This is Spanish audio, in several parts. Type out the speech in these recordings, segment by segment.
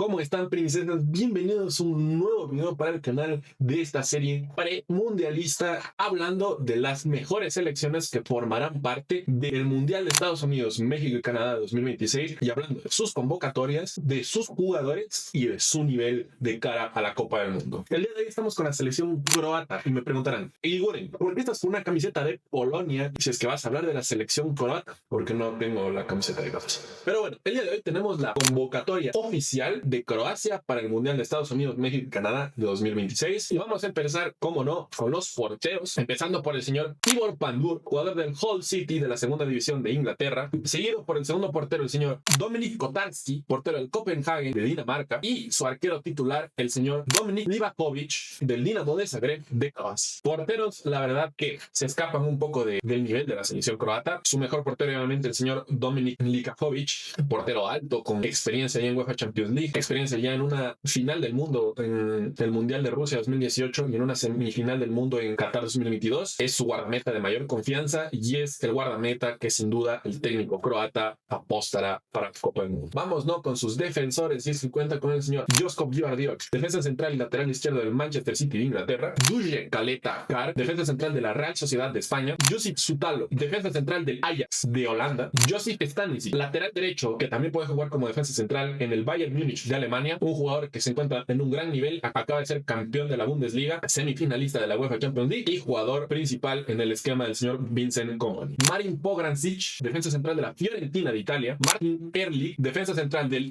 ¿Cómo están, princesas? Bienvenidos a un nuevo video para el canal de esta serie premundialista, hablando de las mejores selecciones que formarán parte del Mundial de Estados Unidos, México y Canadá 2026, y hablando de sus convocatorias, de sus jugadores y de su nivel de cara a la Copa del Mundo. El día de hoy estamos con la selección croata y me preguntarán, Igoren, ¿por qué estás con una camiseta de Polonia si es que vas a hablar de la selección croata? Porque no tengo la camiseta de Croacia. Pero bueno, el día de hoy tenemos la convocatoria oficial de Croacia para el Mundial de Estados Unidos, México y Canadá de 2026. Y vamos a empezar, como no, con los porteros, empezando por el señor Tibor Pandur, jugador del Hull City de la segunda división de Inglaterra, seguido por el segundo portero, el señor Dominik Kotarski, portero del Copenhagen de Dinamarca, y su arquero titular, el señor Dominik Livakovic del Dinamo de Zagreb de Croacia. Porteros, la verdad que se escapan un poco del nivel de la selección croata. Su mejor portero, obviamente, el señor Dominik Livakovic, portero alto, con experiencia ya en UEFA Champions League, experiencia ya en una final del mundo en el Mundial de Rusia 2018 y en una semifinal del mundo en Qatar 2022. Es su guardameta de mayor confianza y es el guardameta que sin duda el técnico croata apostará para la Copa del Mundo. Vamos, ¿no? Con sus defensores, y es que cuenta con el señor Josko Gvardiol, defensa central y lateral izquierdo del Manchester City de Inglaterra; Duje Kaleta-Kar, defensa central de la Real Sociedad de España; Josip Sutalo, defensa central del Ajax de Holanda; Josip Stanisic, lateral derecho, que también puede jugar como defensa central en el Bayern Múnich de Alemania, un jugador que se encuentra en un gran nivel, acaba de ser campeón de la Bundesliga, semifinalista de la UEFA Champions League y jugador principal en el esquema del señor Vincent Kompany; Marin Pograncic, defensa central de la Fiorentina de Italia; Martin Ehrlich, defensa central del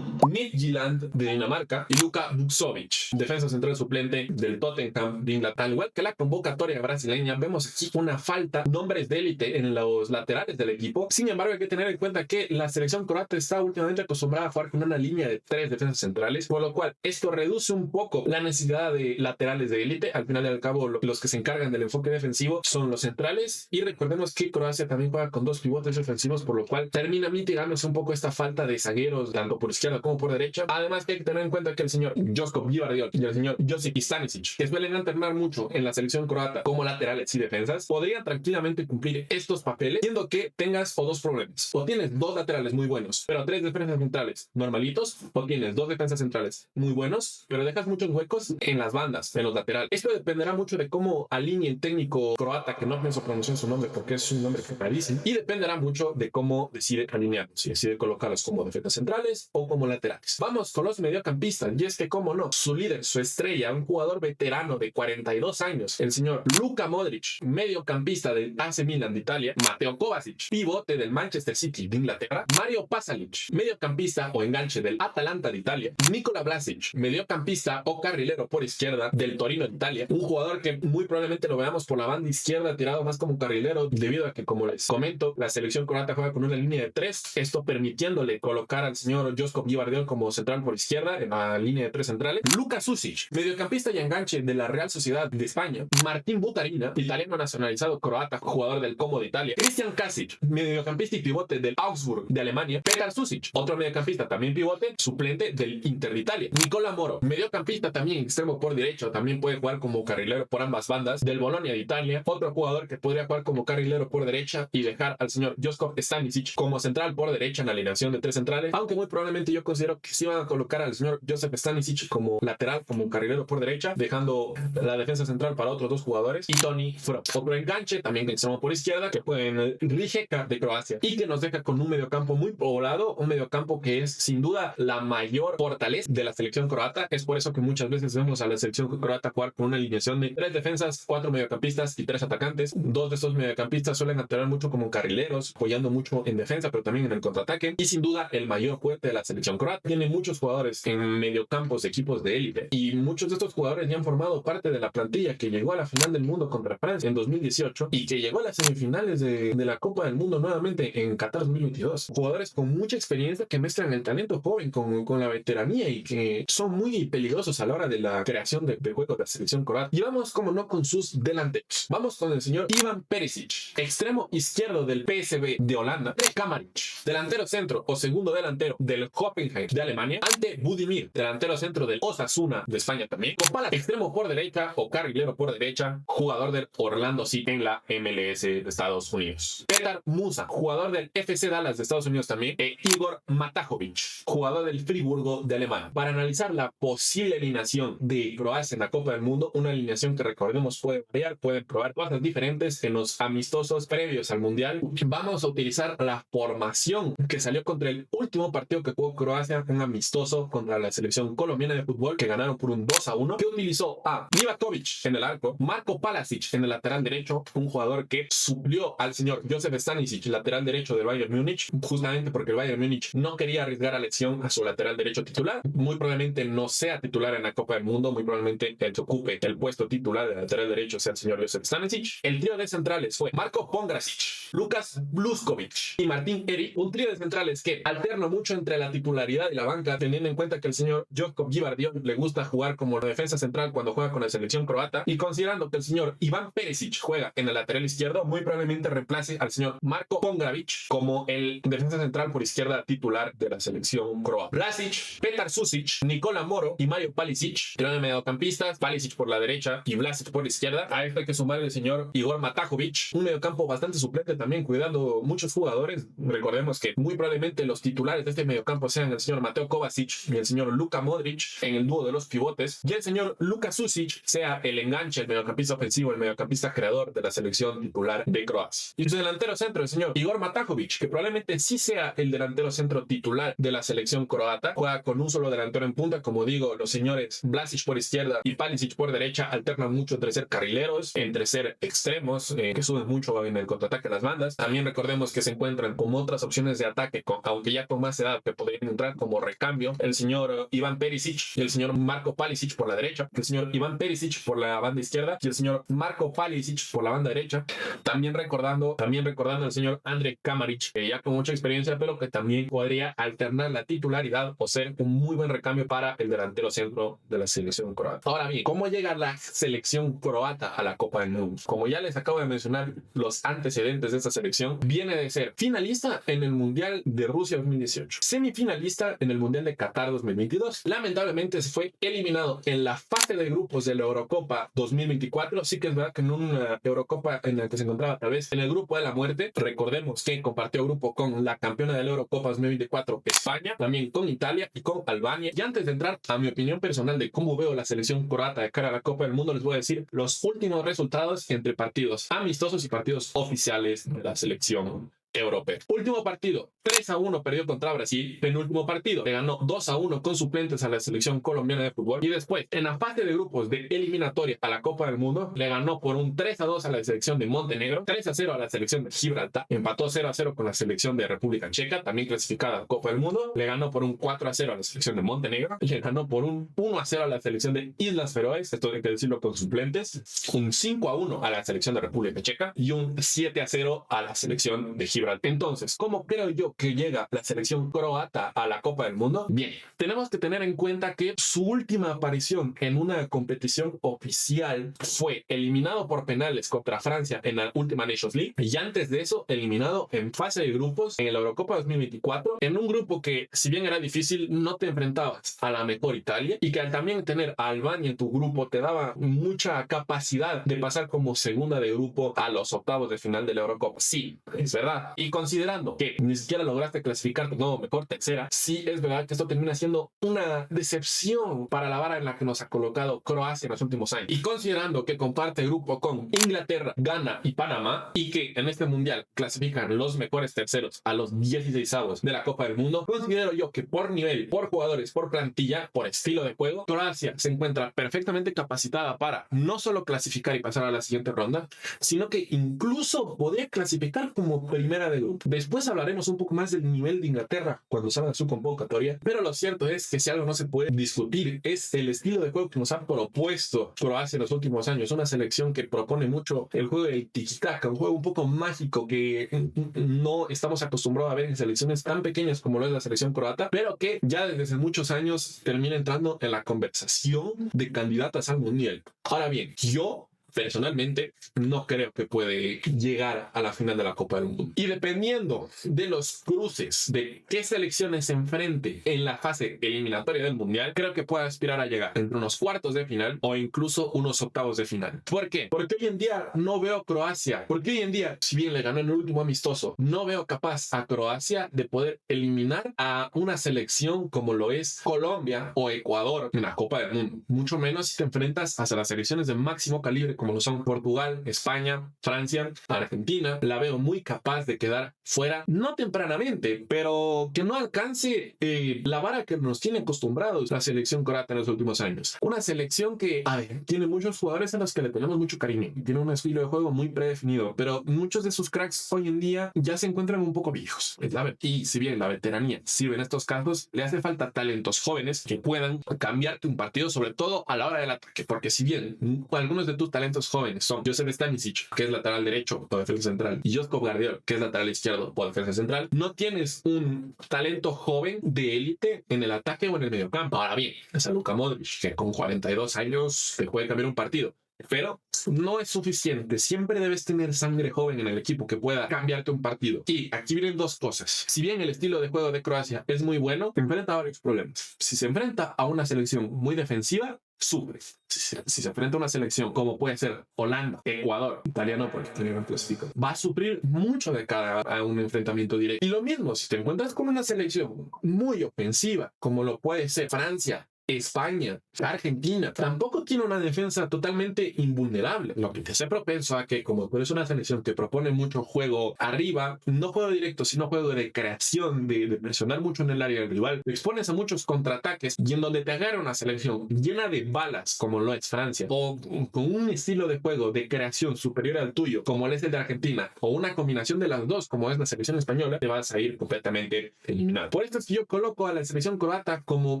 Midtjylland de Dinamarca; y Luka Vukcevic, defensa central suplente del Tottenham de Inglaterra. Al igual que la convocatoria brasileña, vemos aquí una falta, nombres de élite en los laterales del equipo. Sin embargo, hay que tener en cuenta que la selección croata está últimamente acostumbrada a jugar con una línea de 3 defensas centrales, por lo cual esto reduce un poco la necesidad de laterales de élite. Al final y al cabo, los que se encargan del enfoque defensivo son los centrales, y recordemos que Croacia también juega con 2 pivotes defensivos, por lo cual termina mitigándose un poco esta falta de zagueros tanto por izquierda como por derecha. Además, que hay que tener en cuenta que el señor Josko Gvardiol y el señor Josip Stanisic, que suelen alternar mucho en la selección croata como laterales y defensas, podrían tranquilamente cumplir estos papeles, siendo que tengas o dos problemas: o tienes 2 laterales muy buenos pero 3 defensas centrales normalitos, o tienes 2 defensas centrales muy buenos pero dejas muchos huecos en las bandas, en los laterales. Esto dependerá mucho de cómo alinee el técnico croata, que no pienso pronunciar su nombre porque es un nombre que parecen, y dependerá mucho de cómo decide alinearlos, si decide colocarlos como defensas centrales o como laterales. Vamos con los mediocampistas, y es que, como no, su líder, su estrella, un jugador veterano de 42 años, el señor Luka Modric, mediocampista del AC Milan de Italia; Mateo Kovacic, pivote del Manchester City de Inglaterra; Mario Pasalic, mediocampista o enganche del Atalanta de Italia; Nikola Vlasic, mediocampista o carrilero por izquierda del Torino de Italia, un jugador que muy probablemente lo veamos por la banda izquierda tirado más como carrilero, debido a que, como les comento, la selección croata juega con una línea de 3, esto permitiéndole colocar al señor Josko Gvardiol como central por izquierda en la línea de 3 centrales; Luka Susic, mediocampista y enganche de la Real Sociedad de España; Martín Butarina, italiano nacionalizado croata, jugador del Como de Italia; Christian Kasic, mediocampista y pivote del Augsburg de Alemania; Petar Susic, otro mediocampista también pivote, suplente del Inter de Italia; Nicola Moro, mediocampista también extremo por derecho, también puede jugar como carrilero por ambas bandas, del Bologna de Italia, otro jugador que podría jugar como carrilero por derecha y dejar al señor Josko Stanisic como central por derecha en la alineación de 3 centrales, aunque muy probablemente yo considero que sí van a colocar al señor Josip Stanisic como lateral, como carrilero por derecha, dejando la defensa central para otros 2 jugadores, y Toni Frop, otro enganche también extremo por izquierda, que juega en el Rijeka de Croacia, y que nos deja con un mediocampo muy poblado, un mediocampo que es sin duda la mayor fortaleza de la selección croata. Es por eso que muchas veces vemos a la selección croata jugar con una alineación de 3 defensas, 4 mediocampistas y 3 atacantes. 2 de estos mediocampistas suelen alternar mucho como carrileros, apoyando mucho en defensa pero también en el contraataque, y sin duda el mayor fuerte de la selección croata. Tiene muchos jugadores en mediocampos de equipos de élite, y muchos de estos jugadores ya han formado parte de la plantilla que llegó a la final del mundo contra Francia en 2018 y que llegó a las semifinales de la Copa del Mundo nuevamente en Qatar 2022. Jugadores con mucha experiencia que mezclan el talento joven con la veteranía y que son muy peligrosos a la hora de la creación de juego de la selección croata. Y vamos, como no, con sus delanteros. Vamos con el señor Ivan Perisic, extremo izquierdo del PSV de Holanda; Kramaric, delantero centro o segundo delantero del Copenhagen Hoffenheim de Alemania, ante Budimir, delantero centro del Osasuna de España también, Kopala, extremo por derecha o carrilero por derecha, jugador del Orlando City en la MLS de Estados Unidos. Petar Musa, jugador del FC Dallas de Estados Unidos también, e Igor Matajovic, jugador del Friburgo de Alemania. Para analizar la posible alineación de Croacia en la Copa del Mundo, una alineación que recordemos puede variar, pueden probar cosas diferentes en los amistosos previos al Mundial. Vamos a utilizar la formación que salió contra el último partido que jugó Croacia, un amistoso contra la selección colombiana de fútbol, que ganaron por un 2-1, que utilizó a Livakovic en el arco, Marko Palasic en el lateral derecho, un jugador que suplió al señor Josef Stanisic, lateral derecho del Bayern Múnich, justamente porque el Bayern Múnich no quería arriesgar a elección a su lateral derecho titular. Muy probablemente no sea titular en la Copa del Mundo, muy probablemente el que ocupe el puesto titular del lateral derecho sea el señor Josef Stanisic. El trío de centrales fue Marko Pongracic, Lukas Bluskovic y Martin Eri, un trío de centrales que alterna mucho entre la titularidad y la banca, teniendo en cuenta que el señor Joško Gvardiol le gusta jugar como defensa central cuando juega con la selección croata, y considerando que el señor Ivan Perisic juega en el lateral izquierdo, muy probablemente reemplace al señor Marko Pongracic como el defensa central por izquierda titular de la selección croata. Vlasic, Petar Susic, Nikola Moro y Mario Palisic, trío de mediocampistas, Palisic por la derecha y Vlasic por la izquierda. A esto hay que sumar el señor Igor Matajovic, un mediocampo bastante suplente también, cuidando muchos jugadores. Recordemos que muy probablemente los titulares de este mediocampo sean el señor Mateo Kovacic y el señor Luka Modric en el dúo de los pivotes, y el señor Luka Susic sea el enganche, el mediocampista ofensivo, el mediocampista creador de la selección titular de Croacia. Y su delantero centro, el señor Igor Matajovic, que probablemente sí sea el delantero centro titular de la selección croata, juega con un solo delantero en punta. Como digo, los señores Vlasic por izquierda y Palisic por derecha alternan mucho entre ser carrileros, entre ser extremos, que suben mucho en el contraataque a las bandas. También recordemos que se encuentran como otras opciones de ataque, aunque ya con más edad, que podrían entrar como recambio, el señor Ivan Perisic y el señor Marko Palisic por la derecha, el señor Ivan Perisic por la banda izquierda y el señor Marko Palisic por la banda derecha. También recordando al señor Andrej Kamaric, ya con mucha experiencia, pero que también podría alternar la titularidad o ser un muy buen recambio para el delantero centro de la selección croata. Ahora bien, ¿cómo llega la selección croata a la Copa del Mundo? Como ya les acabo de mencionar los antecedentes de esta selección, viene de ser finalista en el Mundial de Rusia 2018, semifinalista en el Mundial de Qatar 2022. Lamentablemente se fue eliminado en la fase de grupos de la Eurocopa 2024. Sí que es verdad que en una Eurocopa en la que se encontraba tal vez en el grupo de la muerte. Recordemos que compartió grupo con la campeona de la Eurocopa 2024, España, también con Italia y con Albania. Y antes de entrar a mi opinión personal de cómo veo la selección croata de cara a la Copa del Mundo, les voy a decir los últimos resultados entre partidos amistosos y partidos oficiales de la selección europeo. Último partido, 3-1 perdió contra Brasil. Penúltimo partido, le ganó 2-1 con suplentes a la selección colombiana de fútbol. Y después, en la fase de grupos de eliminatoria a la Copa del Mundo, le ganó por un 3-2 a la selección de Montenegro, 3-0 a la selección de Gibraltar, empató 0-0 con la selección de República Checa, también clasificada a la Copa del Mundo, le ganó por un 4-0 a la selección de Montenegro, y le ganó por un 1-0 a la selección de Islas Feroes, esto hay que decirlo con suplentes, un 5-1 a la selección de República Checa y un 7-0 a la selección de Gibraltar. Entonces, ¿cómo creo yo que llega la selección croata a la Copa del Mundo? Bien, tenemos que tener en cuenta que su última aparición en una competición oficial fue eliminado por penales contra Francia en la última Nations League, y antes de eso eliminado en fase de grupos en la Eurocopa 2024, en un grupo que, si bien era difícil, no te enfrentabas a la mejor Italia, y que al también tener a Albania en tu grupo te daba mucha capacidad de pasar como segunda de grupo a los octavos de final de la Eurocopa. Sí, es verdad. Y considerando que ni siquiera lograste clasificarte como mejor tercera, sí es verdad que esto termina siendo una decepción para la vara en la que nos ha colocado Croacia en los últimos años. Y considerando que comparte grupo con Inglaterra, Ghana y Panamá, y que en este mundial clasifican los mejores terceros a los 16avos de la Copa del Mundo, considero yo que por nivel, por jugadores, por plantilla, por estilo de juego, Croacia se encuentra perfectamente capacitada para no solo clasificar y pasar a la siguiente ronda, sino que incluso poder clasificar como primera de grupo. Después hablaremos un poco más del nivel de Inglaterra cuando salga su convocatoria, pero lo cierto es que si algo no se puede discutir es el estilo de juego que nos ha propuesto Croacia en los últimos años. Una selección que propone mucho el juego del tiki-taka, un juego un poco mágico que no estamos acostumbrados a ver en selecciones tan pequeñas como lo es la selección croata, pero que ya desde hace muchos años termina entrando en la conversación de candidatas al mundial. Ahora bien, yo personalmente no creo que puede llegar a la final de la Copa del Mundo. Y dependiendo de los cruces, de qué selecciones se enfrente en la fase eliminatoria del Mundial, creo que puede aspirar a llegar entre unos cuartos de final o incluso unos octavos de final. ¿Por qué? Porque hoy en día no veo Croacia. Porque hoy en día, si bien le ganó en el último amistoso, no veo capaz a Croacia de poder eliminar a una selección como lo es Colombia o Ecuador en la Copa del Mundo. Mucho menos si te enfrentas hacia las selecciones de máximo calibre como lo son Portugal, España, Francia, Argentina. La veo muy capaz de quedar fuera, no tempranamente, pero que no alcance la vara que nos tiene acostumbrados la selección croata en los últimos años. Una selección que, a ver, tiene muchos jugadores a los que le tenemos mucho cariño, tiene un estilo de juego muy predefinido, pero muchos de sus cracks hoy en día ya se encuentran un poco viejos. Y si bien la veteranía sirve en estos casos, le hace falta talentos jóvenes que puedan cambiarte un partido, sobre todo a la hora del ataque, porque si bien algunos de tus talentos jóvenes son Josef Stanisic, que es lateral derecho o defensa central, y Josko Gvardiol, que es lateral izquierdo o defensa central, no tienes un talento joven de élite en el ataque o en el mediocampo. Ahora bien, es a Luka Modric, que con 42 años te puede cambiar un partido, pero no es suficiente. Siempre debes tener sangre joven en el equipo que pueda cambiarte un partido. Y aquí vienen dos cosas. Si bien el estilo de juego de Croacia es muy bueno, se enfrenta a varios problemas. Si se enfrenta a una selección muy defensiva, sufre. Si se enfrenta a una selección como puede ser Holanda, Ecuador, italiano, porque italiano clasifica, va a sufrir mucho de cara a un enfrentamiento directo. Y lo mismo, si te encuentras con una selección muy ofensiva, como lo puede ser Francia, España, Argentina, tampoco tiene una defensa totalmente invulnerable, lo que te hace propenso a que, como tú eres una selección que propone mucho juego arriba, no juego directo, sino juego de creación, de presionar mucho en el área del rival, te expones a muchos contraataques y en donde te agarra una selección llena de balas, como lo es Francia, o con un estilo de juego de creación superior al tuyo, como es el de Argentina, o una combinación de las dos, como es la selección española, te vas a ir completamente eliminado. Por esto es que yo coloco a la selección croata como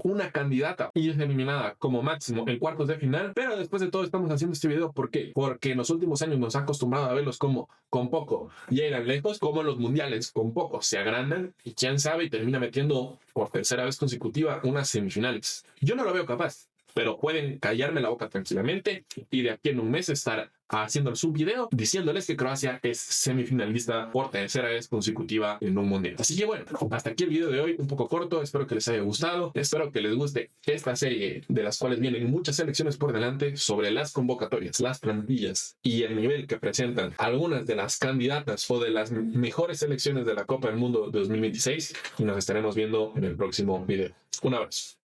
una candidata y es eliminada como máximo en cuartos de final, pero después de todo estamos haciendo este video. ¿Por qué? Porque en los últimos años nos ha acostumbrado a verlos como con poco llegan lejos, como en los mundiales con poco se agrandan y quién sabe y termina metiendo por tercera vez consecutiva unas semifinales. Yo no lo veo capaz, pero pueden callarme la boca tranquilamente y de aquí en un mes estar haciéndoles un video diciéndoles que Croacia es semifinalista por tercera vez consecutiva en un mundial. Así que bueno, hasta aquí el video de hoy, un poco corto, espero que les haya gustado, espero que les guste esta serie de las cuales vienen muchas selecciones por delante sobre las convocatorias, las plantillas y el nivel que presentan algunas de las candidatas o de las mejores selecciones de la Copa del Mundo 2026 y nos estaremos viendo en el próximo video. Un abrazo.